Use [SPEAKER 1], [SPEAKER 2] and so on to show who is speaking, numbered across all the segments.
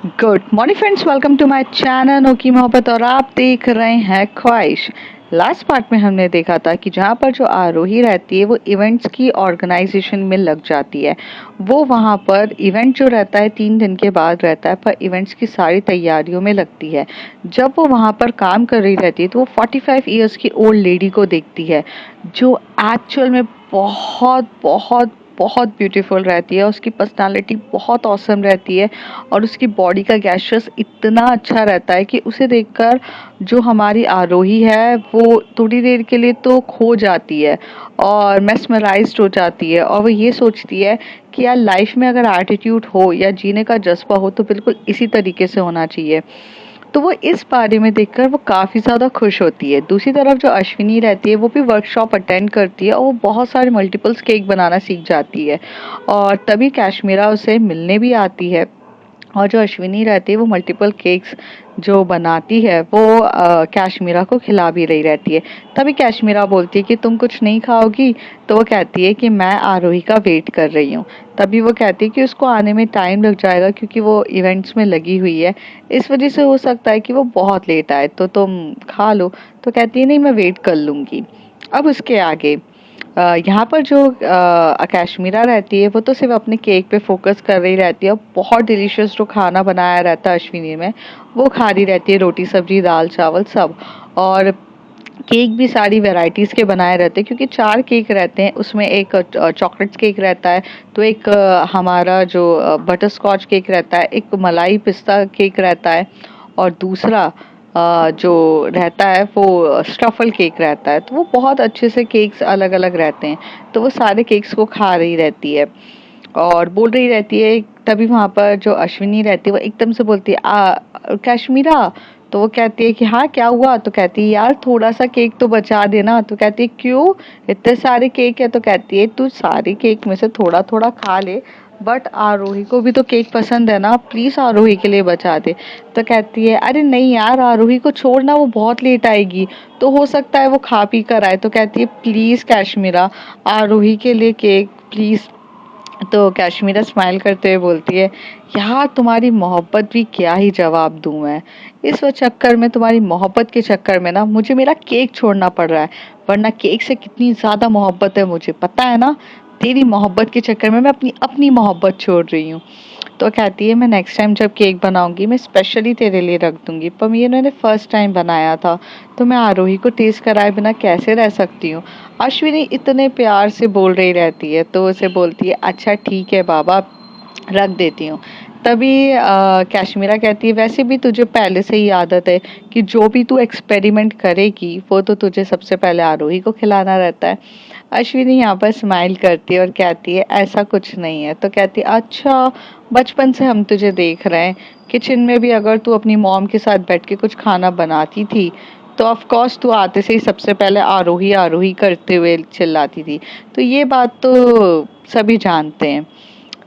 [SPEAKER 1] Good morning friends, welcome to my channel ओकी मोहब्बत और आप देख रहे हैं ख्वाहिश। लास्ट पार्ट में हमने देखा था कि जहाँ पर जो आरोही रहती है वो इवेंट्स की ऑर्गेनाइजेशन में लग जाती है। वो वहाँ पर इवेंट जो रहता है 3 दिन के बाद रहता है, पर इवेंट्स की सारी तैयारियों में लगती है। जब वो वहाँ पर काम कर रही रहती है तो वो 45 ईयर्स की ओल्ड लेडी को देखती है, जो एक्चुअल में बहुत बहुत बहुत ब्यूटीफुल रहती है। उसकी पर्सनालिटी बहुत ऑसम रहती है और उसकी बॉडी का गैशस इतना अच्छा रहता है कि उसे देखकर जो हमारी आरोही है वो थोड़ी देर के लिए तो खो जाती है और मेस्मराइज्ड हो जाती है, और वो ये सोचती है कि यार लाइफ में अगर एटीट्यूड हो या जीने का जज्बा हो तो बिल्कुल इसी तरीके से होना चाहिए। तो वो इस बारे में देखकर वो काफ़ी ज़्यादा खुश होती है। दूसरी तरफ जो अश्विनी रहती है वो भी वर्कशॉप अटेंड करती है और वो बहुत सारे मल्टीपल्स केक बनाना सीख जाती है, और तभी कैशमीरा उसे मिलने भी आती है। और जो अश्विनी रहती है वो मल्टीपल केक्स जो बनाती है वो कैशमीरा को खिला भी रही रहती है। तभी कैशमीरा बोलती है कि तुम कुछ नहीं खाओगी, तो वो कहती है कि मैं आरोही का वेट कर रही हूँ। तभी वो कहती है कि उसको आने में टाइम लग जाएगा क्योंकि वो इवेंट्स में लगी हुई है, इस वजह से हो सकता है कि वो बहुत लेट आए, तो तुम खा लो। तो कहती है नहीं, मैं वेट कर लूँगी। अब उसके आगे यहाँ पर जो कैशमीरा रहती है वो तो सिर्फ अपने केक पे फोकस कर रही रहती है, और बहुत डिलीशियस जो खाना बनाया रहता है अश्विनी में वो खा रही रहती है, रोटी सब्जी दाल चावल सब। और केक भी सारी वैरायटीज़ के बनाए रहते हैं क्योंकि 4 केक रहते हैं, उसमें एक चॉकलेट केक रहता है, तो एक हमारा जो बटर स्कॉच केक रहता है, एक मलाई पिस्ता केक रहता है, और दूसरा जो रहता है वो स्टफल केक रहता है। तो वो बहुत अच्छे से केक्स अलग अलग रहते हैं, तो वो सारे केक्स को खा रही रहती है और बोल रही रहती है। तभी वहाँ पर जो अश्विनी रहती है वो एकदम से बोलती है कश्मीरा। तो वो कहती है कि हाँ क्या हुआ? तो कहती है यार थोड़ा सा केक तो बचा देना। तो कहती है क्यों, इतने सारे केक है? तो कहती है तू सारे केक में से थोड़ा थोड़ा खा ले, बट आरोही को भी तो केक पसंद है ना, प्लीज आरोही के लिए बचा दे। तो कहती है अरे नहीं यार, आरोही को छोड़ना, वो बहुत लेट आएगी, तो हो सकता है वो खा पी कर आए। तो कहती है प्लीज कैशमीरा, आरोही के लिए केक प्लीज। तो कैशमीरा स्माइल करते हुए बोलती है यार तुम्हारी मोहब्बत भी क्या ही जवाब दूं मैं। इस चक्कर में, तुम्हारी मोहब्बत के चक्कर में ना मुझे मेरा केक छोड़ना पड़ रहा है, वरना केक से कितनी ज्यादा मोहब्बत है मुझे पता है ना। तेरी मोहब्बत के चक्कर में मैं अपनी अपनी मोहब्बत छोड़ रही हूँ। तो कहती है मैं नेक्स्ट टाइम जब केक बनाऊंगी मैं स्पेशली तेरे लिए रख दूंगी, पर ये मैंने फर्स्ट टाइम बनाया था तो मैं आरोही को टेस्ट कराए बिना कैसे रह सकती हूँ। अश्विनी इतने प्यार से बोल रही रहती है, तो उसे बोलती है अच्छा ठीक है बाबा, रख देती हूँ। तभी कैशमीरा कहती है वैसे भी तुझे पहले से ही आदत है कि जो भी तू एक्सपेरिमेंट करेगी वो तो तुझे सबसे पहले आरोही को खिलाना रहता है। अश्विनी यहाँ पर स्माइल करती है और कहती है ऐसा कुछ नहीं है। तो कहती है अच्छा, बचपन से हम तुझे देख रहे हैं किचन में भी, अगर तू अपनी मॉम के साथ बैठ के कुछ खाना बनाती थी तो ऑफ कोर्स तू आते से ही सबसे पहले आरोही आरोही करते हुए चिल्लाती थी। तो ये बात तो सभी जानते हैं।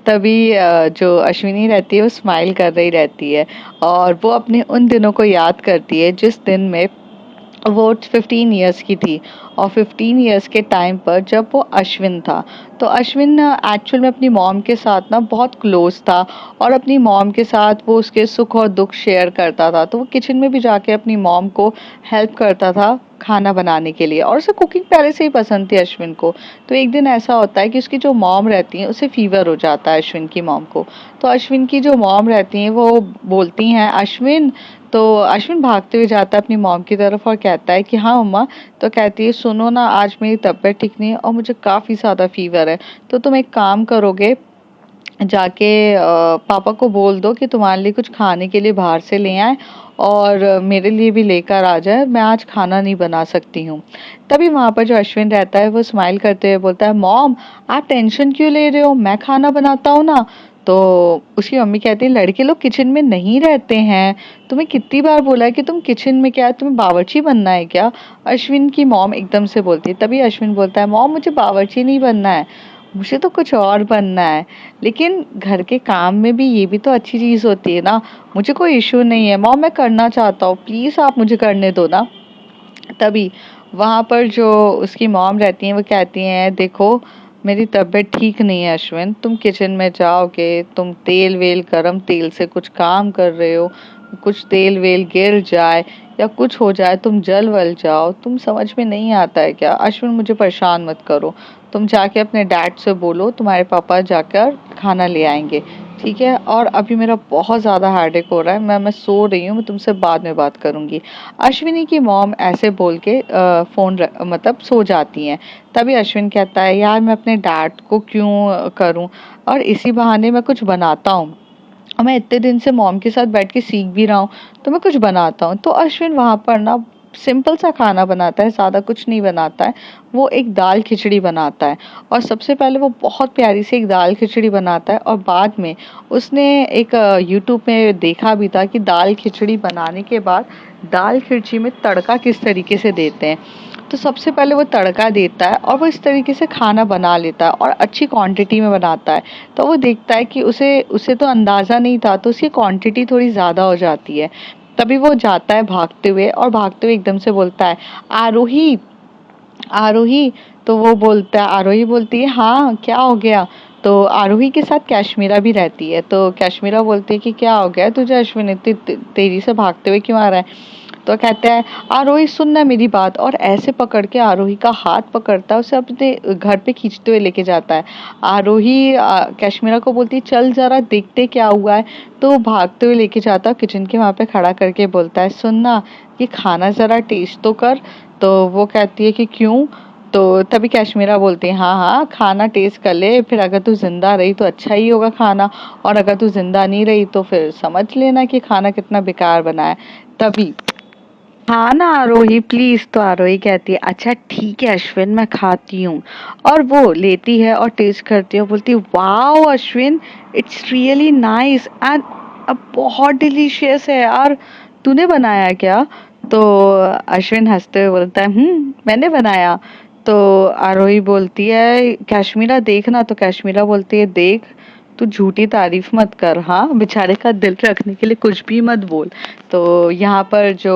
[SPEAKER 1] तभी जो अश्विनी रहती है वो स्माइल कर रही रहती है और वो अपने उन दिनों को याद करती है जिस दिन में वो 15 इयर्स की थी, और 15 इयर्स के टाइम पर जब वो अश्विन था, तो अश्विन एक्चुअल में अपनी मॉम के साथ ना बहुत क्लोज था, और अपनी मॉम के साथ वो उसके सुख और दुख शेयर करता था। तो वो किचन में भी जाके अपनी मॉम को हेल्प करता था खाना बनाने के लिए, और उसे कुकिंग पहले से ही पसंद थी अश्विन को। तो एक दिन ऐसा होता है कि उसकी जो मॉम रहती है उसे फीवर हो जाता है अश्विन की मॉम को। तो अश्विन की जो मॉम रहती हैं वो बोलती हैं अश्विन। तो अश्विन भागते हुए जाता है अपनी मॉम की तरफ और कहता है कि हाँ मम्मा। तो कहती है सुनो ना, आज मेरी तबीयत ठीक नहीं है और मुझे काफ़ी ज़्यादा फीवर है, तो तुम एक काम करोगे, जाके पापा को बोल दो कि तुम्हारे लिए कुछ खाने के लिए बाहर से ले आए, और मेरे लिए भी लेकर आ जाए, मैं आज खाना नहीं बना सकती हूँ। तभी वहाँ पर जो अश्विन रहता है वो स्माइल करते हुए बोलता है मॉम आप टेंशन क्यों ले रहे हो, मैं खाना बनाता हूँ ना। तो उसकी मम्मी कहती है लड़के लोग किचन में नहीं रहते हैं, तुम्हें कितनी बार बोला है कि तुम किचन में क्या है, तुम्हें बावर्ची बनना है क्या? अश्विन की मॉम एकदम से बोलती है। तभी अश्विन बोलता है मॉम मुझे बावर्ची नहीं बनना है, मुझे तो कुछ और बनना है, लेकिन घर के काम में भी ये भी तो अच्छी चीज़ होती है ना, मुझे कोई इशू नहीं है मॉम, मैं करना चाहता हूँ, प्लीज़ आप मुझे करने दो ना। तभी वहाँ पर जो उसकी मॉम रहती हैं वो कहती हैं देखो मेरी तबीयत ठीक नहीं है अश्विन। तुम किचन में जाओगे, तुम तेल वेल गरम तेल से कुछ काम कर रहे हो, कुछ तेल वेल गिर जाए या कुछ हो जाए, तुम जल वल जाओ, तुम समझ में नहीं आता है क्या? अश्विन मुझे परेशान मत करो। तुम जाके अपने डैड से बोलो तुम्हारे पापा जाकर खाना ले आएंगे, ठीक है? और अभी मेरा बहुत ज़्यादा हेडेक हो रहा है, मैं सो रही हूँ, मैं तुमसे बाद में बात करूँगी। अश्विनी की मॉम ऐसे बोल के मतलब सो जाती हैं। तभी अश्विन कहता है यार मैं अपने डैड को क्यों करूं, और इसी बहाने मैं कुछ बनाता हूँ, और मैं इतने दिन से मॉम के साथ बैठ के सीख भी रहा हूँ, तो मैं कुछ बनाता हूँ। तो अश्विन वहां पर ना सिंपल सा खाना बनाता है, ज़्यादा कुछ नहीं बनाता है। वो एक दाल खिचड़ी बनाता है, और सबसे पहले वो बहुत प्यारी सी एक दाल खिचड़ी बनाता है, और बाद में उसने एक यूट्यूब में देखा भी था कि दाल खिचड़ी बनाने के बाद दाल खिचड़ी में तड़का किस तरीके से देते हैं। तो सबसे पहले वो तड़का देता है, और वो इस तरीके से खाना बना लेता है और अच्छी क्वांटिटी में बनाता है। तो वो देखता है कि उसे उसे तो अंदाज़ा नहीं था, तो उसकी क्वांटिटी थोड़ी ज़्यादा हो जाती है। तभी वो जाता है भागते हुए, और भागते हुए एकदम से बोलता है आरोही, आरोही। तो वो बोलता है, आरोही बोलती है हाँ क्या हो गया? तो आरोही के साथ कैश्मीरा भी रहती है। तो कैश्मीरा बोलती है कि क्या हो गया तुझे अश्विन, इतनी तेजी से भागते हुए क्यों आ रहा है? तो कहता है आरोही सुनना मेरी बात, और ऐसे पकड़ के आरोही का हाथ पकड़ता है, उसे अपने घर पे खींचते हुए लेके जाता है। आरोही कश्मीरा को बोलती है चल जरा देखते क्या हुआ है। तो वो भागते हुए लेके जाता है, किचन के वहां पे खड़ा करके बोलता है सुनना, ये खाना जरा टेस्ट तो कर। तो वो कहती है कि क्यों? तो तभी कश्मीरा बोलती है हाँ हाँ खाना टेस्ट कर ले, फिर अगर तू जिंदा रही तो अच्छा ही होगा खाना, और अगर तू जिंदा नहीं रही तो फिर समझ लेना कि खाना कितना बेकार बना है। तभी हाँ ना आरोही प्लीज। तो आरोही कहती है अच्छा ठीक है अश्विन मैं खाती हूँ, और वो लेती है और टेस्ट करती है, बोलती है wow Ashwin, it's really nice and अब बहुत डिलीशियस है यार, तूने बनाया क्या? तो अश्विन हंसते हुए बोलता है मैंने बनाया। तो आरोही बोलती है कश्मीरा देखना। तो कश्मीरा बोलती है देख, तू झूठी तारीफ मत कर, हाँ बेचारे का दिल रखने के लिए कुछ भी मत बोल। तो यहाँ पर जो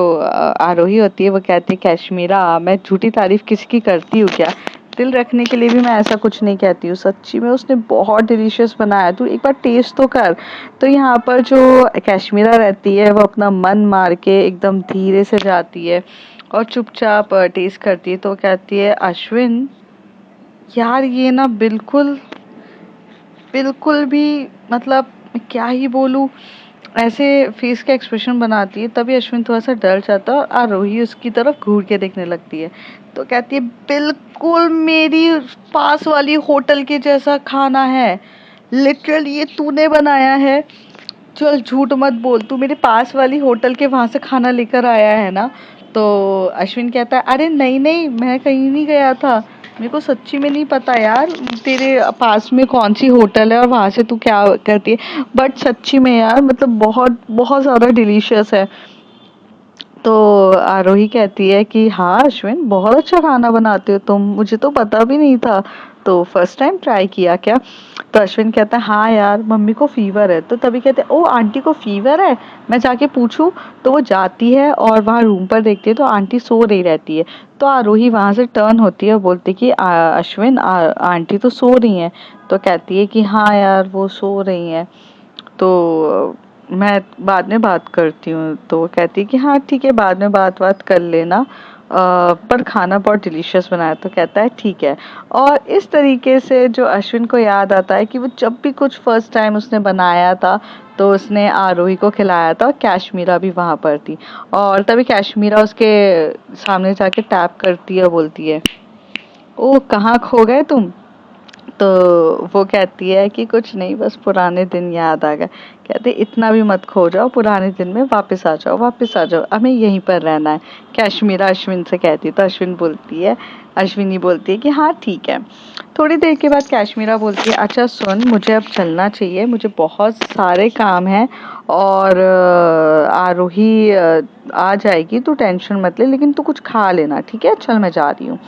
[SPEAKER 1] आरोही होती है वो कहती है कश्मीरा मैं झूठी तारीफ किसकी करती हूँ क्या? दिल रखने के लिए भी मैं ऐसा कुछ नहीं कहती हूँ, सच्ची में उसने बहुत डिलीशियस बनाया, तू एक बार टेस्ट तो कर। तो यहाँ पर जो कश्मीरा रहती है वो अपना मन मार के एकदम धीरे से जाती है और चुपचाप टेस्ट करती है। तो वो कहती है अश्विन यार ये ना बिल्कुल बिल्कुल भी, मतलब मैं क्या ही बोलूँ, ऐसे फेस का एक्सप्रेशन बनाती है। तभी अश्विन थोड़ा सा डर जाता है और आरोही उसकी तरफ घूर के देखने लगती है। तो कहती है बिल्कुल मेरी पास वाली होटल के जैसा खाना है, लिटरली ये तूने बनाया है। चल झूठ मत बोल, तू मेरे पास वाली होटल के वहां से खाना लेकर आया है ना? तो अश्विन कहता है अरे नहीं नहीं मैं कहीं नहीं गया था, मेरे को सच्ची में नहीं पता यार तेरे पास में कौन सी होटल है और वहां से तू क्या करती है, बट सच्ची में यार मतलब बहुत बहुत ज्यादा डिलीशियस है। तो आरोही कहती है कि हाँ अश्विन बहुत अच्छा खाना बनाते हो तुम, मुझे तो पता भी नहीं था, तो फर्स्ट टाइम ट्राई किया क्या? तो अश्विन कहता है हाँ यार मम्मी को फीवर है। तो तभी कहते हैं ओ आंटी को फीवर है, मैं जाके पूछूं। तो वो जाती है और वहाँ रूम पर देखती है तो आंटी सो रही रहती है। तो आरोही वहां से टर्न होती है और बोलती है कि अश्विन आंटी तो सो रही हैं। तो कहती है कि हाँ यार वो सो रही हैं, तो मैं बाद में बात करती हूँ। तो वो कहती है कि हाँ ठीक है बाद में बात कर लेना, पर खाना बहुत डिलीशियस बनाया। तो कहता है ठीक है। और इस तरीके से जो अश्विन को याद आता है कि वो जब भी कुछ फर्स्ट टाइम उसने बनाया था तो उसने आरोही को खिलाया था, और कैश्मीरा भी वहां पर थी। और तभी कैश्मीरा उसके सामने जाके टैप करती है, बोलती है ओ कहाँ खो गए तुम? तो वो कहती है कि कुछ नहीं बस पुराने दिन याद आ गए। कहते इतना भी मत खो जाओ, पुराने दिन में वापस आ जाओ, वापस आ जाओ, हमें यहीं पर रहना है। कैश्मीरा अश्विन से कहती है। तो अश्विनी बोलती है कि हाँ ठीक है। थोड़ी देर के बाद कैश्मीरा बोलती है अच्छा सुन मुझे अब चलना चाहिए, मुझे बहुत सारे काम हैं, और आरोही आ जाएगी, तू टेंशन मत ले, लेकिन तू कुछ खा लेना ठीक है, चल मैं जा रही हूँ।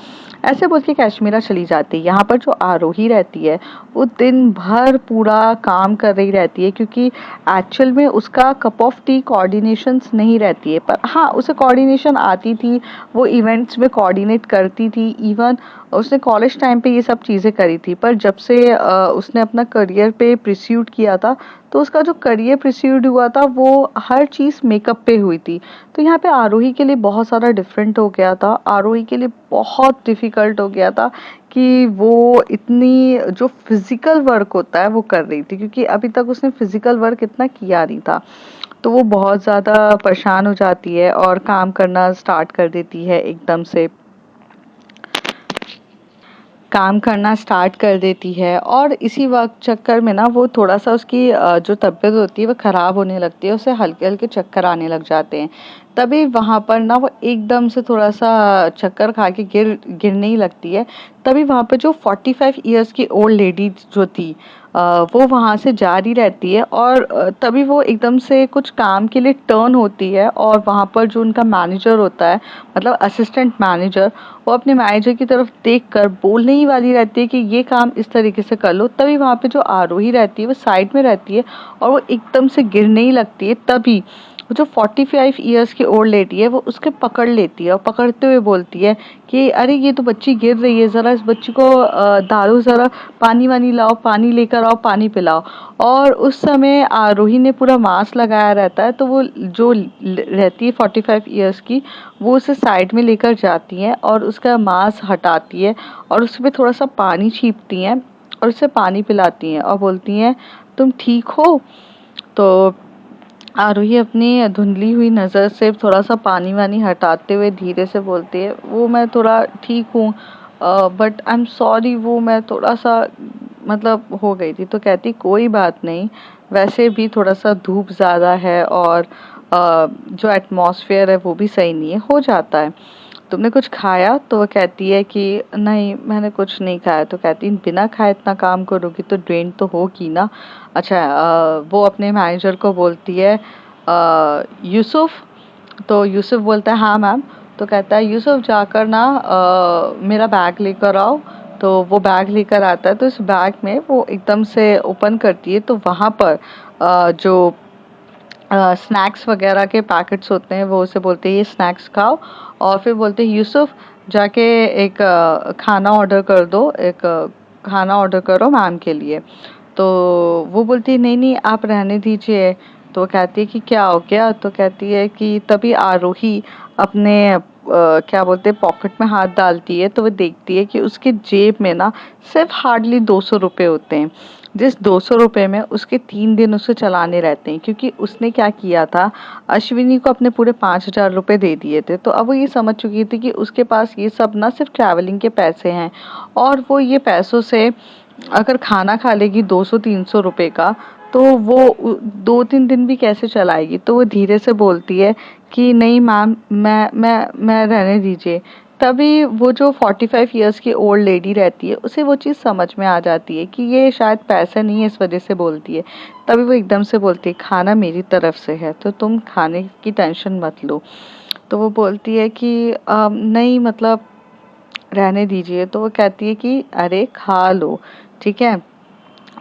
[SPEAKER 1] ऐसे बोल के कैश्मीरा चली जाती है। यहाँ पर जो आरोही रहती है वो दिन भर पूरा काम कर रही रहती है, क्योंकि एक्चुअल में उसका कप ऑफ टी कोऑर्डिनेशंस नहीं रहती है, पर हाँ उसे कोऑर्डिनेशन आती थी, वो इवेंट्स में कोऑर्डिनेट करती थी। इवन उसने कॉलेज टाइम पे ये सब चीज़ें करी थी, पर जब से उसने अपना करियर पे प्रिस्यूड किया था, तो उसका जो करियर प्रिस्यूड हुआ था वो हर चीज़ मेकअप पे हुई थी। तो यहाँ पे आरोही के लिए बहुत सारा डिफरेंट हो गया था, आरोही के लिए बहुत डिफ़िकल्ट हो गया था कि वो इतनी जो फिज़िकल वर्क होता है वो कर रही थी, क्योंकि अभी तक उसने फिज़िकल वर्क इतना किया नहीं था। तो वो बहुत ज़्यादा परेशान हो जाती है और काम करना स्टार्ट कर देती है, एकदम से काम करना स्टार्ट कर देती है। और इसी वक्त चक्कर में ना वो थोड़ा सा उसकी जो तबीयत होती है वो ख़राब होने लगती है, उसे हल्के हल्के चक्कर आने लग जाते हैं। तभी वहाँ पर ना वो एकदम से थोड़ा सा चक्कर खा के गिरने ही लगती है। तभी वहाँ पर जो 45 इयर्स की ओल्ड लेडी जो थी, वो वहाँ से जा रही रहती है, और तभी वो एकदम से कुछ काम के लिए टर्न होती है, और वहाँ पर जो उनका मैनेजर होता है, मतलब असिस्टेंट मैनेजर, वो अपने मैनेजर की तरफ देखकर बोलने ही वाली रहती है कि ये काम इस तरीके से कर लो। तभी वहाँ पे जो आरोही रहती है वो साइड में रहती है, और वो एकदम से गिरने ही लगती है। तभी वो जो 45 इयर्स की ओल्ड लेडी है वो उसके पकड़ लेती है, और पकड़ते हुए बोलती है कि अरे ये तो बच्ची गिर रही है, ज़रा इस बच्ची को दारू, ज़रा पानी वानी लाओ, पानी लेकर आओ, पानी पिलाओ। और उस समय आरोही ने पूरा मास्क लगाया रहता है, तो वो जो रहती है 45 इयर्स की, वो उसे साइड में लेकर जाती हैं और उसका मास्क हटाती है, और उस पे थोड़ा सा पानी छींटती हैं और उसे पानी पिलाती हैं, और बोलती हैं तुम ठीक हो। तो आरोही अपनी धुंधली हुई नज़र से थोड़ा सा पानी वानी हटाते हुए धीरे से बोलती है, वो मैं थोड़ा ठीक हूँ, बट आई एम सॉरी, वो मैं थोड़ा सा मतलब हो गई थी। तो कहती कोई बात नहीं, वैसे भी थोड़ा सा धूप ज़्यादा है, और जो एटमॉस्फेयर है वो भी सही नहीं है, हो जाता है। तुमने कुछ खाया? तो वो कहती है कि नहीं मैंने कुछ नहीं खाया। तो कहती बिना खाए इतना काम करोगी तो ड्रेन तो होगी ना। अच्छा, वो अपने मैनेजर को बोलती है यूसुफ। तो यूसुफ बोलता है हाँ मैम। तो कहता है यूसुफ जाकर ना मेरा बैग लेकर आओ। तो वो बैग लेकर आता है, तो इस बैग में वो एकदम से ओपन करती है, तो वहाँ पर जो स्नैक्स वगैरह के पैकेट्स होते हैं, वो उसे बोलते हैं ये स्नैक्स खाओ। और फिर बोलते हैं यूसुफ जाके एक खाना ऑर्डर कर दो, एक खाना ऑर्डर करो मैम के लिए। तो वो बोलती है नहीं नहीं आप रहने दीजिए। तो वो कहती है कि क्या हो गया? तो कहती है कि तभी आरोही अपने क्या बोलते हैं पॉकेट में हाथ डालती है, तो वो देखती है कि उसके जेब में ना सिर्फ हार्डली 200 रुपये होते हैं, जिस 200 रुपये में उसके 3 दिन उसे चलाने रहते हैं, क्योंकि उसने क्या किया था, अश्विनी को अपने पूरे 5,000 रुपये दे दिए थे। तो अब वो ये समझ चुकी थी कि उसके पास ये सब ना सिर्फ ट्रैवलिंग के पैसे हैं, और वो ये पैसों से अगर खाना खा लेगी 200-300 रुपए का, तो वो 2-3 दिन भी कैसे चलाएगी। तो वो धीरे से बोलती है कि नहीं मैम, मैं रहने दीजिए। तभी वो जो 45 इयर्स की ओल्ड लेडी रहती है, उसे वो चीज़ समझ में आ जाती है कि ये शायद पैसा नहीं है, इस वजह से बोलती है। तभी वो एकदम से बोलती है खाना मेरी तरफ से है, तो तुम खाने की टेंशन मत लो। तो वो बोलती है कि नहीं मतलब रहने दीजिए। तो वो कहती है कि अरे खा लो, ठीक है।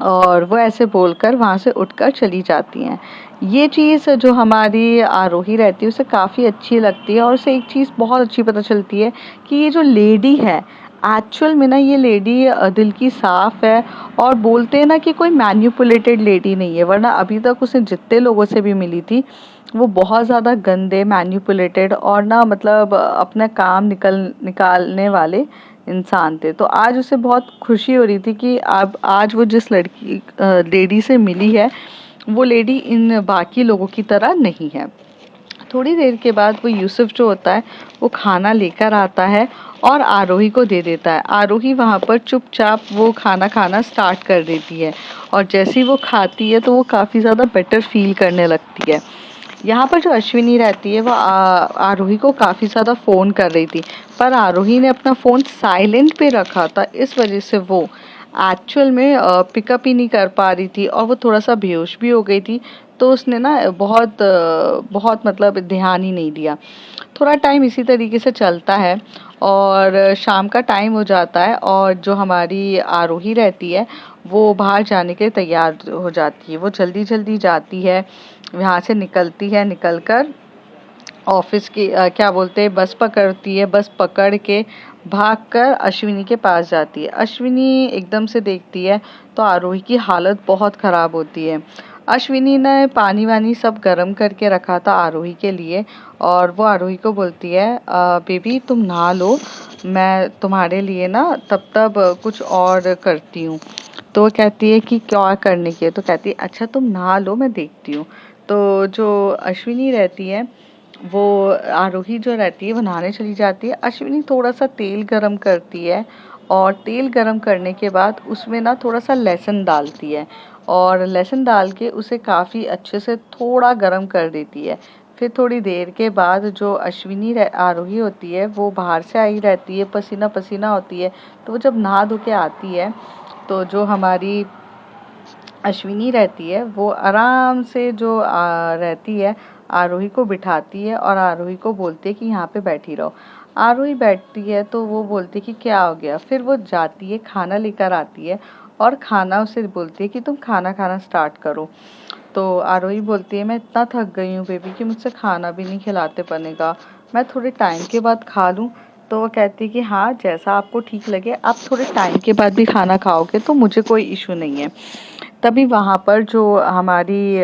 [SPEAKER 1] और वो ऐसे बोलकर वहाँ से उठकर चली जाती हैं। ये चीज़ जो हमारी आरोही रहती है उसे काफ़ी अच्छी लगती है, और उसे एक चीज़ बहुत अच्छी पता चलती है कि ये जो लेडी है, एक्चुअल में ना ये लेडी दिल की साफ़ है, और बोलते हैं ना कि कोई मैन्युपुलेटेड लेडी नहीं है, वरना अभी तक उसे जितने लोगों से भी मिली थी वो बहुत ज़्यादा गंदे, मैन्युपुलेटेड, और ना मतलब अपना काम निकालने वाले इंसान थे। तो आज उसे बहुत खुशी हो रही थी कि अब आज वो जिस लड़की लेडी से मिली है, वो लेडी इन बाकी लोगों की तरह नहीं है। थोड़ी देर के बाद वो यूसुफ जो होता है वो खाना लेकर आता है और आरोही को दे देता है। आरोही वहाँ पर चुपचाप वो खाना खाना स्टार्ट कर देती है, और जैसे ही वो खाती है तो वो काफ़ी ज़्यादा बेटर फील करने लगती है। यहाँ पर जो अश्विनी रहती है वो आरोही को काफ़ी ज़्यादा फ़ोन कर रही थी, पर आरोही ने अपना फ़ोन साइलेंट पे रखा था, इस वजह से वो एक्चुअल में पिकअप ही नहीं कर पा रही थी, और वो थोड़ा सा बेहोश भी हो गई थी। तो उसने ना बहुत मतलब ध्यान ही नहीं दिया। थोड़ा टाइम इसी तरीके से चलता है, और शाम का टाइम हो जाता है और जो हमारी आरोही रहती है वो बाहर जाने के लिए तैयार हो जाती है। वो जल्दी जल्दी जाती है, यहाँ से निकलती है, निकलकर ऑफिस की क्या बोलते हैं, बस पकड़ती है। बस पकड़ के भागकर अश्विनी के पास जाती है। अश्विनी एकदम से देखती है तो आरोही की हालत बहुत ख़राब होती है। अश्विनी ने पानी वानी सब गर्म करके रखा था आरोही के लिए और वो आरोही को बोलती है, बेबी तुम नहा लो, मैं तुम्हारे लिए ना तब तब कुछ और करती हूँ। तो वो कहती है कि क्या करने की है, तो कहती है अच्छा तुम नहा लो, मैं देखती हूँ। तो जो अश्विनी रहती है वो आरोही जो रहती है वो नहाने चली जाती है। अश्विनी थोड़ा सा तेल गरम करती है और तेल गरम करने के बाद उसमें ना थोड़ा सा लहसुन डालती है और लहसुन डाल के उसे काफ़ी अच्छे से थोड़ा गरम कर देती है। फिर थोड़ी देर के बाद जो अश्विनी आरोही होती है वो बाहर से आई रहती है, पसीना पसीना होती है। तो वो जब नहा धो के आती है तो जो हमारी अश्विनी रहती है वो आराम से जो रहती है आरोही को बिठाती है और आरोही को बोलती है कि यहाँ पे बैठी रहो। आरोही बैठती है तो वो बोलती है कि क्या हो गया। फिर वो जाती है, खाना लेकर आती है और खाना उसे बोलती है कि तुम खाना खाना स्टार्ट करो। तो आरोही बोलती है मैं इतना थक गई हूँ बेबी कि मुझसे खाना भी नहीं खिलाते बनेगा, मैं थोड़े टाइम के बाद खा लूँ। तो वो कहती है कि हाँ जैसा आपको ठीक लगे, आप थोड़े टाइम के बाद भी खाना खाओगे तो मुझे कोई इशू नहीं है। तभी वहाँ पर जो हमारी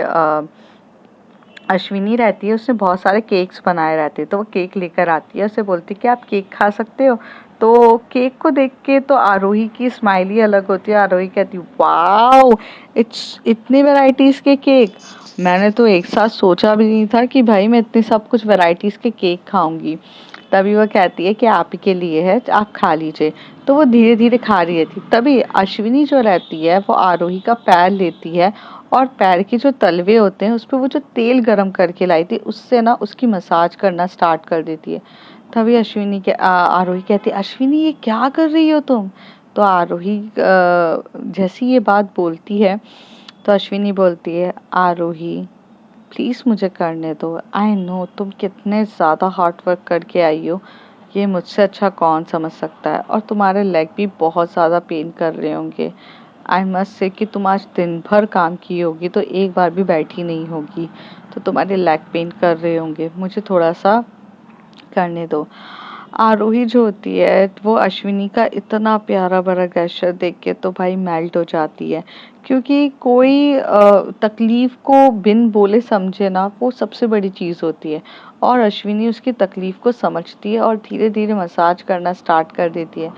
[SPEAKER 1] अश्विनी रहती है उसने बहुत सारे केक्स बनाए रहते हैं। तो वो केक लेकर आती है, उसे बोलती है कि आप केक खा सकते हो। तो केक को देख के तो आरोही की स्माइल ही अलग होती है। आरोही कहती है वाओ, इट्स इतनी वैरायटीज़ के केक, मैंने तो एक साथ सोचा भी नहीं था कि भाई मैं इतने सब कुछ वैरायटीज़ के केक खाऊंगी। तभी वह कहती है कि आप ही के लिए है, आप खा लीजिए। तो वो धीरे धीरे खा रही थी। तभी अश्विनी जो रहती है वो आरोही का पैर लेती है और पैर के जो तलवे होते हैं उस पे वो जो तेल गरम करके लाई थी उससे ना उसकी मसाज करना स्टार्ट कर देती है। तभी आरोही कहती है अश्विनी ये क्या कर रही हो तुम। तो आरोही जैसी ये बात बोलती है तो अश्विनी बोलती है आरोही प्लीज़ मुझे करने दो, आई नो तुम कितने ज़्यादा हार्ड वर्क करके आई हो, ये मुझसे अच्छा कौन समझ सकता है, और तुम्हारे लेग भी बहुत ज़्यादा पेन कर रहे होंगे। आई मस्ट से कि तुम आज दिन भर काम की होगी तो एक बार भी बैठी नहीं होगी, तो तुम्हारे लेग पेन कर रहे होंगे, मुझे थोड़ा सा करने दो। आरोही जो होती है वो अश्विनी का इतना प्यारा भरा गेस्चर देख के तो भाई मेल्ट हो जाती है। क्योंकि कोई तकलीफ को बिन बोले समझे ना, वो सबसे बड़ी चीज़ होती है। और अश्विनी उसकी तकलीफ को समझती है और धीरे धीरे मसाज करना स्टार्ट कर देती है।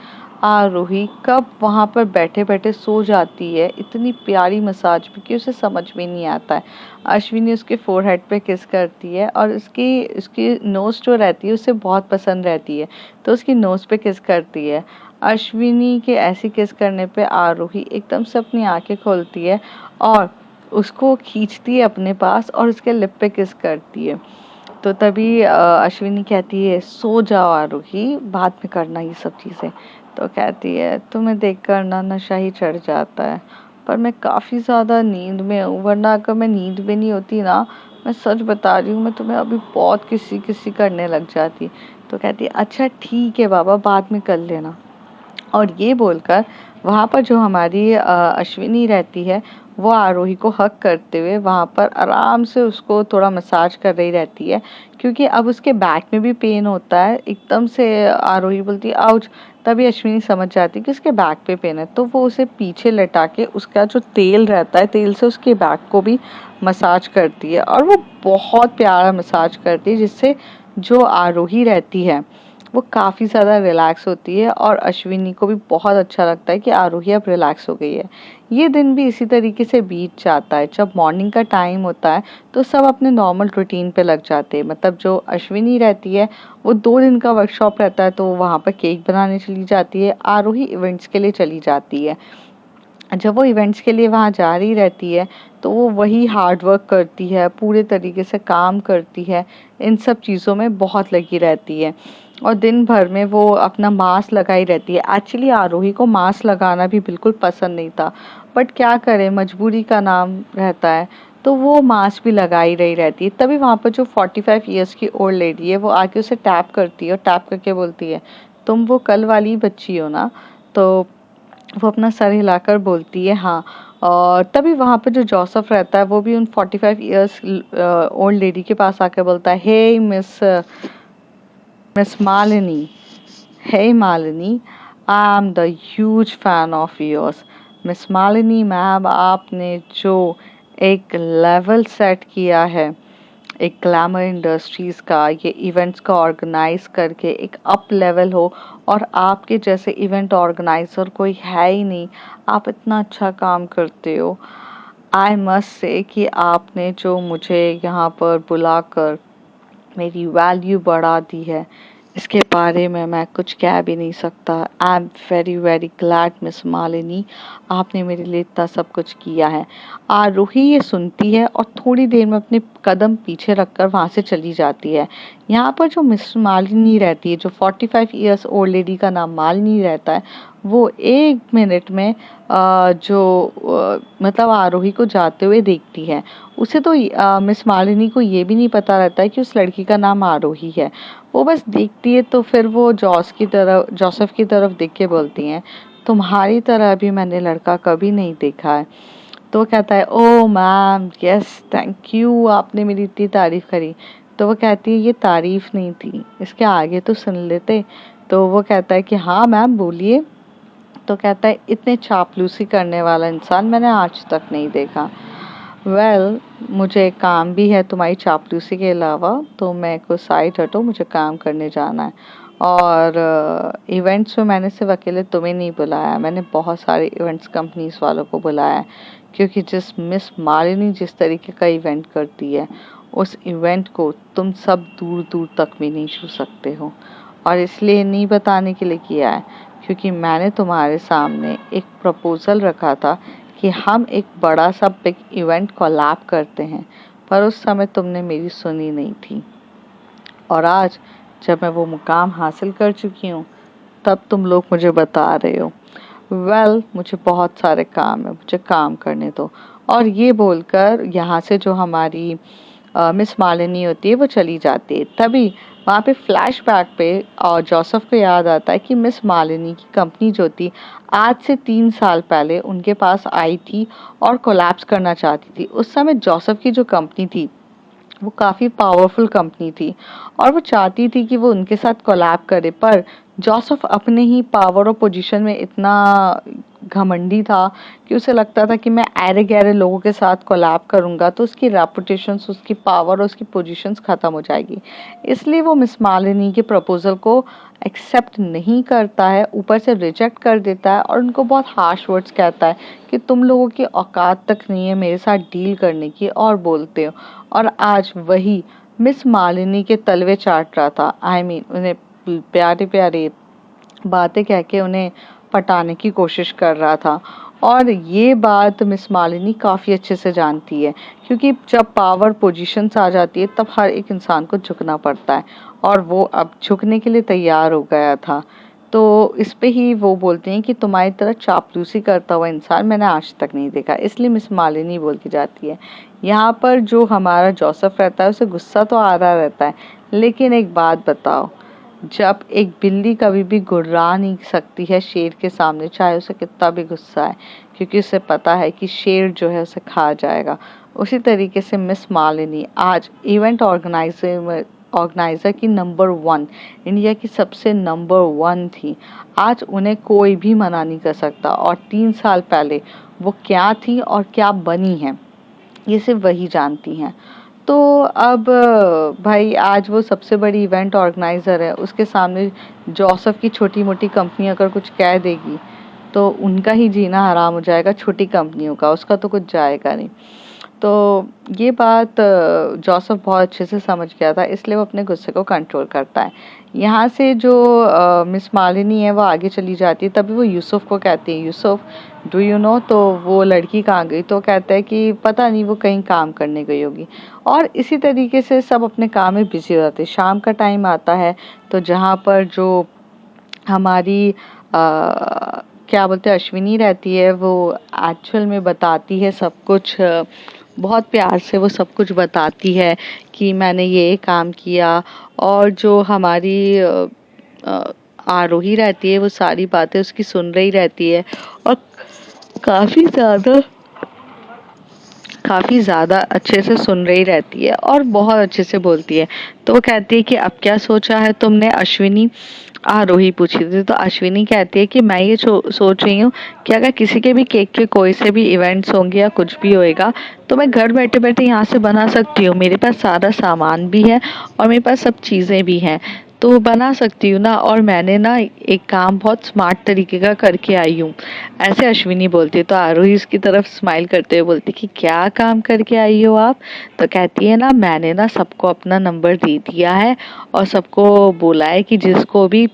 [SPEAKER 1] आरोही कब वहाँ पर बैठे बैठे सो जाती है, इतनी प्यारी मसाज भी कि उसे समझ में नहीं आता है। अश्विनी उसके फोरहेड पे किस करती है और उसकी उसकी नोज़ जो रहती है उसे बहुत पसंद रहती है, तो उसकी नोज़ पे किस करती है। अश्विनी के ऐसी किस करने पे आरोही एकदम से अपनी आंखें खोलती है और उसको खींचती है अपने पास और उसके लिप पे किस करती है। तो तभी अश्विनी कहती है सो जाओ आरोही, बाद में करना ये सब चीज़ें। तो कहती है तुम्हें देखकर ना नशा ही चढ़ जाता है, पर मैं काफ़ी ज़्यादा नींद में हूँ, वरना अगर मैं नींद में नहीं होती ना, मैं सच बता रही हूँ, मैं तुम्हें अभी बहुत किसी किसी करने लग जाती। तो कहती है अच्छा ठीक है बाबा, बाद में कर लेना। और ये बोलकर वहाँ पर जो हमारी अश्विनी रहती है वो आरोही को हक करते हुए वहाँ पर आराम से उसको थोड़ा मसाज कर रही रहती है। क्योंकि अब उसके बैक में भी पेन होता है। एकदम से आरोही बोलती है आउच। तभी अश्विनी समझ जाती है कि उसके बैक पे पेन है, तो वो उसे पीछे लटा के उसका जो तेल रहता है, तेल से उसके बैक को भी मसाज करती है और वो बहुत प्यारा मसाज करती है, जिससे जो आरोही रहती है वो काफ़ी ज़्यादा रिलैक्स होती है और अश्विनी को भी बहुत अच्छा लगता है कि आरोही अब रिलैक्स हो गई है। ये दिन भी इसी तरीके से बीत जाता है। जब मॉर्निंग का टाइम होता है तो सब अपने नॉर्मल रूटीन पे लग जाते हैं। मतलब जो अश्विनी रहती है वो 2 दिन का वर्कशॉप रहता है तो वहाँ पर केक बनाने चली जाती है। आरोही इवेंट्स के लिए चली जाती है। जब वो इवेंट्स के लिए वहाँ जा रही रहती है तो वो वही हार्ड वर्क करती है, पूरे तरीके से काम करती है, इन सब चीज़ों में बहुत लगी रहती है और दिन भर में वो अपना मास्क लगाई रहती है। एक्चुअली आरोही को मास्क लगाना भी बिल्कुल पसंद नहीं था, बट क्या करें, मजबूरी का नाम रहता है, तो वो मास्क भी लगाई रही रहती है। तभी वहाँ पर जो 45 ईयर्स की ओल्ड लेडी है वो आके उसे टैप करती है और टैप करके बोलती है तुम वो कल वाली बच्ची हो ना? तो वो अपना सर हिलाकर बोलती है हाँ। और तभी वहाँ पे जो जोसेफ रहता है वो भी उन 45 इयर्स ओल्ड लेडी के पास आकर बोलता है, hey miss Malini, hey Malini, I am the huge fan of yours. Miss Malini ma'am, आपने जो एक लेवल सेट किया है एक ग्लैमर इंडस्ट्रीज़ का, ये इवेंट्स का ऑर्गेनाइज करके एक अप लेवल हो, और आपके जैसे इवेंट ऑर्गेनाइजर कोई है ही नहीं। आप इतना अच्छा काम करते हो। आई मस्ट से कि आपने जो मुझे यहाँ पर बुलाकर मेरी वैल्यू बढ़ा दी है, इसके बारे में मैं कुछ कह भी नहीं सकता। I am very very glad miss Malini, आपने मेरे लिए इतना सब कुछ किया है। आरोही ये सुनती है और थोड़ी देर में अपने कदम पीछे रखकर वहाँ से चली जाती है। यहाँ पर जो मिस मालिनी रहती है, जो 45 इयर्स ओल्ड लेडी का नाम मालिनी रहता है, वो 1 मिनट में मतलब आरोही को जाते हुए देखती है। उसे तो मिस मालिनी को ये भी नहीं पता रहता है कि उस लड़की का नाम आरोही है। वो बस देखती है तो फिर वो जोसेफ की तरफ देख के बोलती हैं, तुम्हारी तरह भी मैंने लड़का कभी नहीं देखा है। तो वो कहता है, ओ मैम, यस थैंक यू, आपने मेरी इतनी तारीफ करी। तो वो कहती है, ये तारीफ नहीं थी, इसके आगे तो सुन लेते। तो वो कहता है कि हाँ मैम बोलिए। तो कहता है, इतने चापलूसी करने वाला इंसान मैंने आज तक नहीं देखा। वेल, मुझे काम भी है तुम्हारी चापलूसी के अलावा, तो मैं को साइड हटो, मुझे काम करने जाना है। और इवेंट्स में मैंने सिर्फ अकेले तुम्हें नहीं बुलाया, मैंने बहुत सारे इवेंट्स कंपनीज वालों को बुलाया है, क्योंकि जिस मिस मालिनी जिस तरीके का इवेंट करती है, उस इवेंट को तुम सब दूर दूर तक भी नहीं छू सकते हो। और इसलिए नहीं बताने के लिए किया है, क्योंकि मैंने तुम्हारे सामने एक प्रपोज़ल रखा था कि हम एक बड़ा सा बिग इवेंट कोलैब करते हैं, पर उस समय तुमने मेरी सुनी नहीं थी। और आज जब मैं वो मुकाम हासिल कर चुकी हूँ, तब तुम लोग मुझे बता रहे हो। वेल, मुझे बहुत सारे काम है, मुझे काम करने दो। और ये बोलकर यहाँ से जो हमारी मिस मालिनी होती है वो चली जाती है। तभी वहाँ पे फ्लैशबैक पे और जोसेफ को याद आता है कि मिस मालिनी की कंपनी जो थी, आज से 3 साल पहले उनके पास आई थी और कोलैप्स करना चाहती थी। उस समय जोसेफ की जो कंपनी थी वो काफ़ी पावरफुल कंपनी थी, और वो चाहती थी कि वो उनके साथ कोलैब करे, पर जोसेफ अपने ही पावर और पोजीशन में इतना घमंडी था कि उसे लगता था कि मैं ऐरे गैरे लोगों के साथ कोलैब करूंगा तो उसकी रेपुटेशन, उसकी पावर और उसकी पोजीशंस ख़त्म हो जाएगी। इसलिए वो मिस मालिनी के प्रपोजल को एक्सेप्ट नहीं करता है, ऊपर से रिजेक्ट कर देता है और उनको बहुत हार्श वर्ड्स कहता है कि तुम लोगों की औकात तक नहीं है मेरे साथ डील करने की, और बोलते हो। और आज वही मिस मालिनी के तलवे चाट रहा था, उन्हें प्यारे प्यारे बातें कह के उन्हें पटाने की कोशिश कर रहा था। और ये बात मिस मालिनी काफ़ी अच्छे से जानती है, क्योंकि जब पावर पोजीशंस आ जाती है तब हर एक इंसान को झुकना पड़ता है, और वो अब झुकने के लिए तैयार हो गया था। तो इस पे ही वो बोलते हैं कि तुम्हारी तरह चापलूसी करता हुआ इंसान मैंने आज तक नहीं देखा। इसलिए मिस मालिनी बोलती जाती है। यहाँ पर जो हमारा जोसेफ रहता है उसे गुस्सा तो आ रहा रहता है, लेकिन एक बात बताओ, जब एक बिल्ली कभी भी गुर्रा नहीं सकती है शेर के सामने, चाहे उसे कितना भी गुस्सा है, क्योंकि उसे पता है कि शेर जो है उसे खा जाएगा। उसी तरीके से मिस मालिनी आज इवेंट ऑर्गेनाइजर की नंबर 1, इंडिया की सबसे नंबर 1 थी। आज उन्हें कोई भी मना नहीं कर सकता, और 3 साल पहले वो क्या थी और क्या बनी है ये सिर्फ वही जानती हैं। तो अब भाई आज वो सबसे बड़ी इवेंट ऑर्गेनाइज़र है, उसके सामने जोसेफ की छोटी मोटी कंपनी अगर कुछ कह देगी तो उनका ही जीना हराम हो जाएगा, छोटी कंपनियों का, उसका तो कुछ जाएगा नहीं। तो ये बात जोसेफ बहुत अच्छे से समझ गया था, इसलिए वो अपने गुस्से को कंट्रोल करता है। यहाँ से जो मिस मालिनी है वो आगे चली जाती है, तभी वो यूसुफ को कहती है, यूसुफ डू यू नो, तो वो लड़की कहाँ गई? तो कहता है कि पता नहीं, वो कहीं काम करने गई होगी। और इसी तरीके से सब अपने काम में बिजी हो जाते हैं। शाम का टाइम आता है तो जहाँ पर जो हमारी क्या बोलते हैं अश्विनी रहती है, वो एक्चुअल में बताती है सब कुछ, बहुत प्यार से वो सब कुछ बताती है कि मैंने ये काम किया। और जो हमारी आरोही रहती है वो सारी बातें उसकी सुन रही रहती है और काफ़ी ज़्यादा काफ़ी ज़्यादा अच्छे से सुन रही रहती है और बहुत अच्छे से बोलती है। तो वो कहती है कि अब क्या सोचा है तुमने अश्विनी? आरोही पूछी थी। तो अश्विनी कहती है कि मैं ये सोच रही हूँ कि अगर किसी के भी केक के कोई से भी इवेंट्स होंगे या कुछ भी होएगा तो मैं घर बैठे बैठे यहाँ से बना सकती हूँ। मेरे पास सारा सामान भी है और मेरे पास सब चीज़ें भी हैं, तो बना सकती हूँ ना। और मैंने ना एक काम बहुत स्मार्ट तरीके का करके आई हूँ, ऐसे अश्विनी बोलती है। तो आरोही उसकी तरफ स्माइल करते हुए बोलती है कि क्या काम करके आई हो आप? तो कहती है ना, मैंने ना सबको अपना नंबर दे दिया है और सबको बोला है कि जिसको भी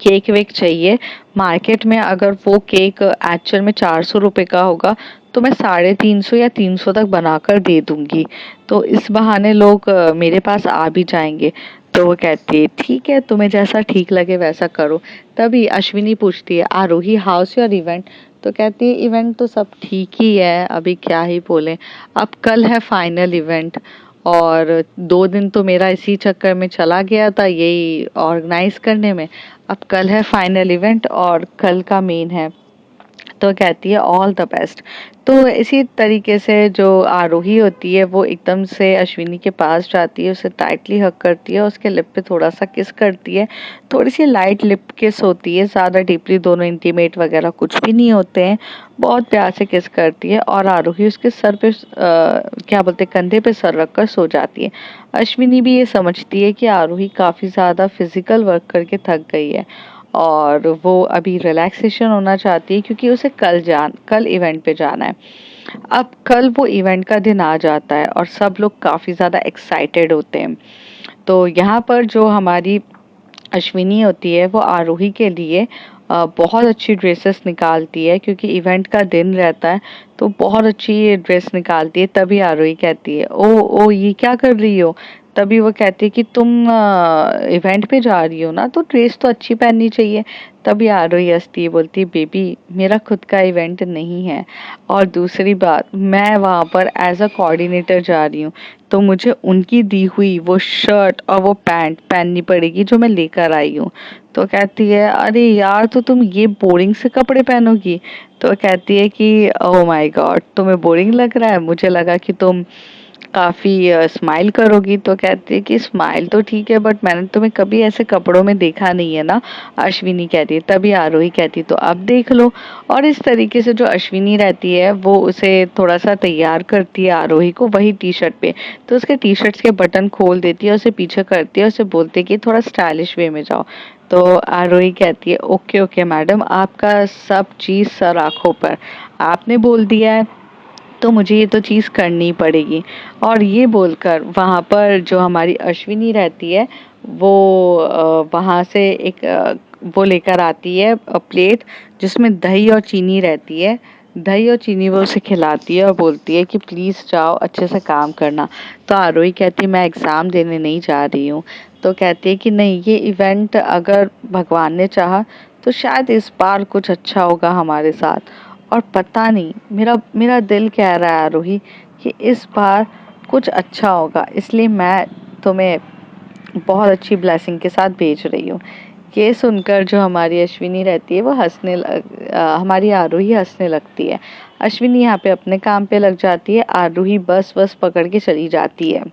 [SPEAKER 1] केक वेक चाहिए मार्केट में, अगर वो केक एक्चुअल में 400 रुपए का होगा तो मैं 350 या 300 तक बनाकर दे दूंगी। तो इस बहाने लोग मेरे पास आ भी जाएंगे। तो वो कहती है ठीक है, तुम्हें जैसा ठीक लगे वैसा करो। तभी अश्विनी पूछती है आरोही, हाउस योर इवेंट? तो कहती है इवेंट तो सब ठीक ही है, अभी क्या ही बोले। अब कल है फाइनल इवेंट और 2 दिन तो मेरा इसी चक्कर में चला गया था, यही ऑर्गेनाइज करने में। अब कल है फाइनल इवेंट और कल का मेन है। तो कहती है ऑल द बेस्ट। तो इसी तरीके से जो आरोही होती है वो एकदम से अश्विनी के पास जाती है, उसे टाइटली हग करती है, उसके लिप पे थोड़ा सा किस करती है। थोड़ी सी लाइट लिप किस होती है, ज़्यादा डीपली दोनों इंटीमेट वगैरह कुछ भी नहीं होते हैं। बहुत प्यार से किस करती है और आरोही उसके सर पे क्या बोलते हैं, कंधे पे सर रख कर सो जाती है। अश्विनी भी ये समझती है कि आरोही काफ़ी ज़्यादा फिजिकल वर्क करके थक गई है और वो अभी रिलैक्सेशन होना चाहती है क्योंकि उसे कल इवेंट पे जाना है। अब कल वो इवेंट का दिन आ जाता है और सब लोग काफ़ी ज़्यादा एक्साइटेड होते हैं। तो यहाँ पर जो हमारी अश्विनी होती है वो आरोही के लिए बहुत अच्छी ड्रेसेस निकालती है क्योंकि इवेंट का दिन रहता है। तो बहुत अच्छी ड्रेस निकालती है। तभी आरोही कहती है ओ ओ ये क्या कर रही हो? तभी वो कहती है कि तुम इवेंट पे जा रही हो ना, तो ड्रेस तो अच्छी पहननी चाहिए। तभी आरोही हंसती है, बोलती है बेबी मेरा खुद का इवेंट नहीं है और दूसरी बात मैं वहाँ पर एज अ कोऑर्डिनेटर जा रही हूँ, तो मुझे उनकी दी हुई वो शर्ट और वो पैंट पहननी पड़ेगी जो मैं लेकर आई हूँ। तो कहती है अरे यार तो तुम ये बोरिंग से कपड़े पहनोगी? तो कहती है कि ओह माय गॉड, तुम्हें बोरिंग लग रहा है, मुझे लगा कि तुम काफी स्माइल करोगी। तो कहती है कि स्माइल तो ठीक है बट मैंने तुम्हें कभी ऐसे कपड़ों में देखा नहीं है ना। अश्विनी कहती है। तभी आरोही कहती तो अब देख लो। और इस तरीके से जो अश्विनी रहती है वो उसे थोड़ा सा तैयार करती है आरोही को वही टी शर्ट पे। तो उसके टी शर्ट्स के बटन खोल देती है, उसे पीछे करती है, उसे बोलती है कि थोड़ा स्टाइलिश वे में जाओ। तो आरोही कहती है ओके ओके मैडम, आपका सब चीज़ सर आंखों पर, आपने बोल दिया है तो मुझे ये तो चीज़ करनी पड़ेगी। और ये बोलकर वहाँ पर जो हमारी अश्विनी रहती है वो वहाँ से एक वो लेकर आती है प्लेट जिसमें दही और चीनी रहती है। दही और चीनी वो उसे खिलाती है और बोलती है कि प्लीज़ जाओ अच्छे से काम करना। तो आरोही कहती है मैं एग्ज़ाम देने नहीं जा रही हूँ। तो कहती है कि नहीं, ये इवेंट अगर भगवान ने चाहा तो शायद इस बार कुछ अच्छा होगा हमारे साथ। और पता नहीं मेरा मेरा दिल कह रहा है आरोही कि इस बार कुछ अच्छा होगा, इसलिए मैं तुम्हें बहुत अच्छी ब्लेसिंग के साथ भेज रही हूँ। ये सुनकर जो हमारी अश्विनी रहती है वो हमारी आरोही हंसने लगती है। अश्विनी यहाँ पे अपने काम पे लग जाती है, आरोही बस पकड़ के चली जाती है।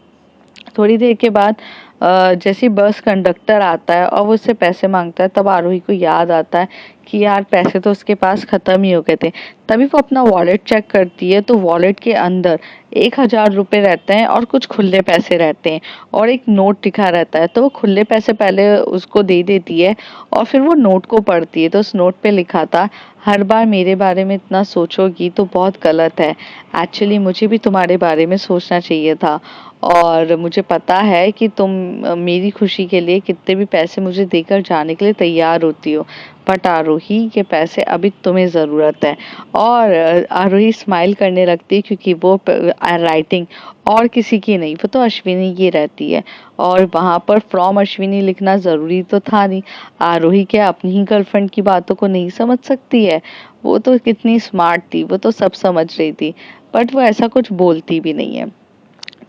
[SPEAKER 1] थोड़ी देर के बाद जैसे बस कंडक्टर आता है और वो उससे पैसे मांगता है, तब आरोही को याद आता है कि यार पैसे तो उसके पास खत्म ही हो गए थे। तभी वो अपना वॉलेट चेक करती है तो वॉलेट के अंदर 1,000 रुपए रहते हैं और कुछ खुले पैसे रहते हैं और एक नोट लिखा रहता है। तो वो खुले पैसे पहले उसको दे देती है और फिर वो नोट को पढ़ती है। तो उस नोट पे लिखा था हर बार मेरे बारे में इतना सोचोगी तो बहुत गलत है, एक्चुअली मुझे भी तुम्हारे बारे में सोचना चाहिए था और मुझे पता है कि तुम मेरी खुशी के लिए कितने भी पैसे मुझे देकर जाने के लिए तैयार होती हो, बट आरोही के पैसे अभी तुम्हें ज़रूरत है। और आरोही स्माइल करने लगती है क्योंकि वो राइटिंग और किसी की नहीं, वो तो अश्विनी की रहती है और वहाँ पर फ्रॉम अश्विनी लिखना ज़रूरी तो था नहीं। आरोही क्या अपनी ही गर्लफ्रेंड की बातों को नहीं समझ सकती है? वो तो कितनी स्मार्ट थी, वो तो सब समझ रही थी, बट वो ऐसा कुछ बोलती भी नहीं है।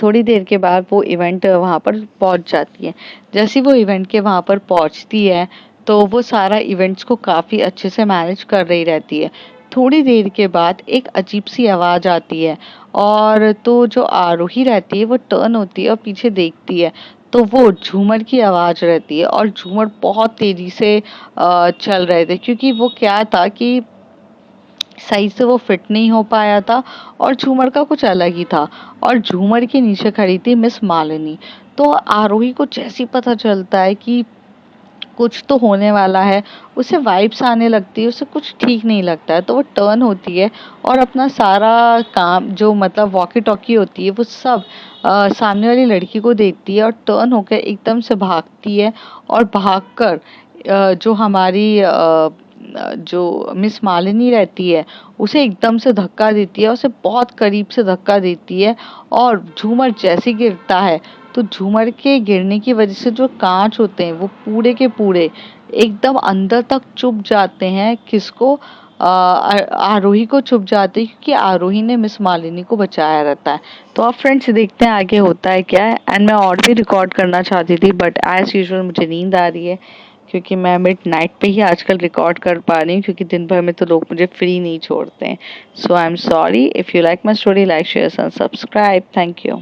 [SPEAKER 1] थोड़ी देर के बाद वो इवेंट वहाँ पर पहुँच जाती है। जैसे वो इवेंट के वहाँ पर पहुँचती है तो वो सारा इवेंट्स को काफ़ी अच्छे से मैनेज कर रही रहती है। थोड़ी देर के बाद एक अजीब सी आवाज़ आती है और तो जो आरोही रहती है वो टर्न होती है और पीछे देखती है, तो वो झूमर की आवाज़ रहती है और झूमर बहुत तेज़ी से चल रहे थे, क्योंकि वो क्या था कि सही से वो फिट नहीं हो पाया था और झूमर का कुछ अलग ही था और झूमर के नीचे खड़ी थी मिस मालिनी। तो आरोही को जैसे ही पता चलता है कि कुछ तो होने वाला है, उसे वाइब्स आने लगती है, उसे कुछ ठीक नहीं लगता है, तो वो टर्न होती है और अपना सारा काम जो मतलब वॉकी टॉकी होती है वो सब सामने वाली लड़की को देती है और टर्न होकर एकदम से भागती है और भागकर जो हमारी जो मिस मालिनी रहती है उसे एकदम से धक्का देती है, उसे बहुत करीब से धक्का देती है और झूमर जैसे गिरता है तो झूमर के गिरने की वजह से जो कांच होते हैं वो पूरे के पूरे एकदम अंदर तक चुभ जाते हैं। किसको? आरोही को चुभ जाते हैं, क्योंकि आरोही ने मिस मालिनी को बचाया रहता है। तो अब फ्रेंड्स देखते हैं आगे होता है क्या है। एंड मैं और भी रिकॉर्ड करना चाहती थी बट एज यूजुअल मुझे नींद आ रही है, क्योंकि मैं मिड नाइट पे ही आजकल रिकॉर्ड कर पा रही हूँ, क्योंकि दिन भर में तो लोग मुझे फ्री नहीं छोड़ते हैं। So I am sorry. If you like my story, like share and subscribe. Thank you.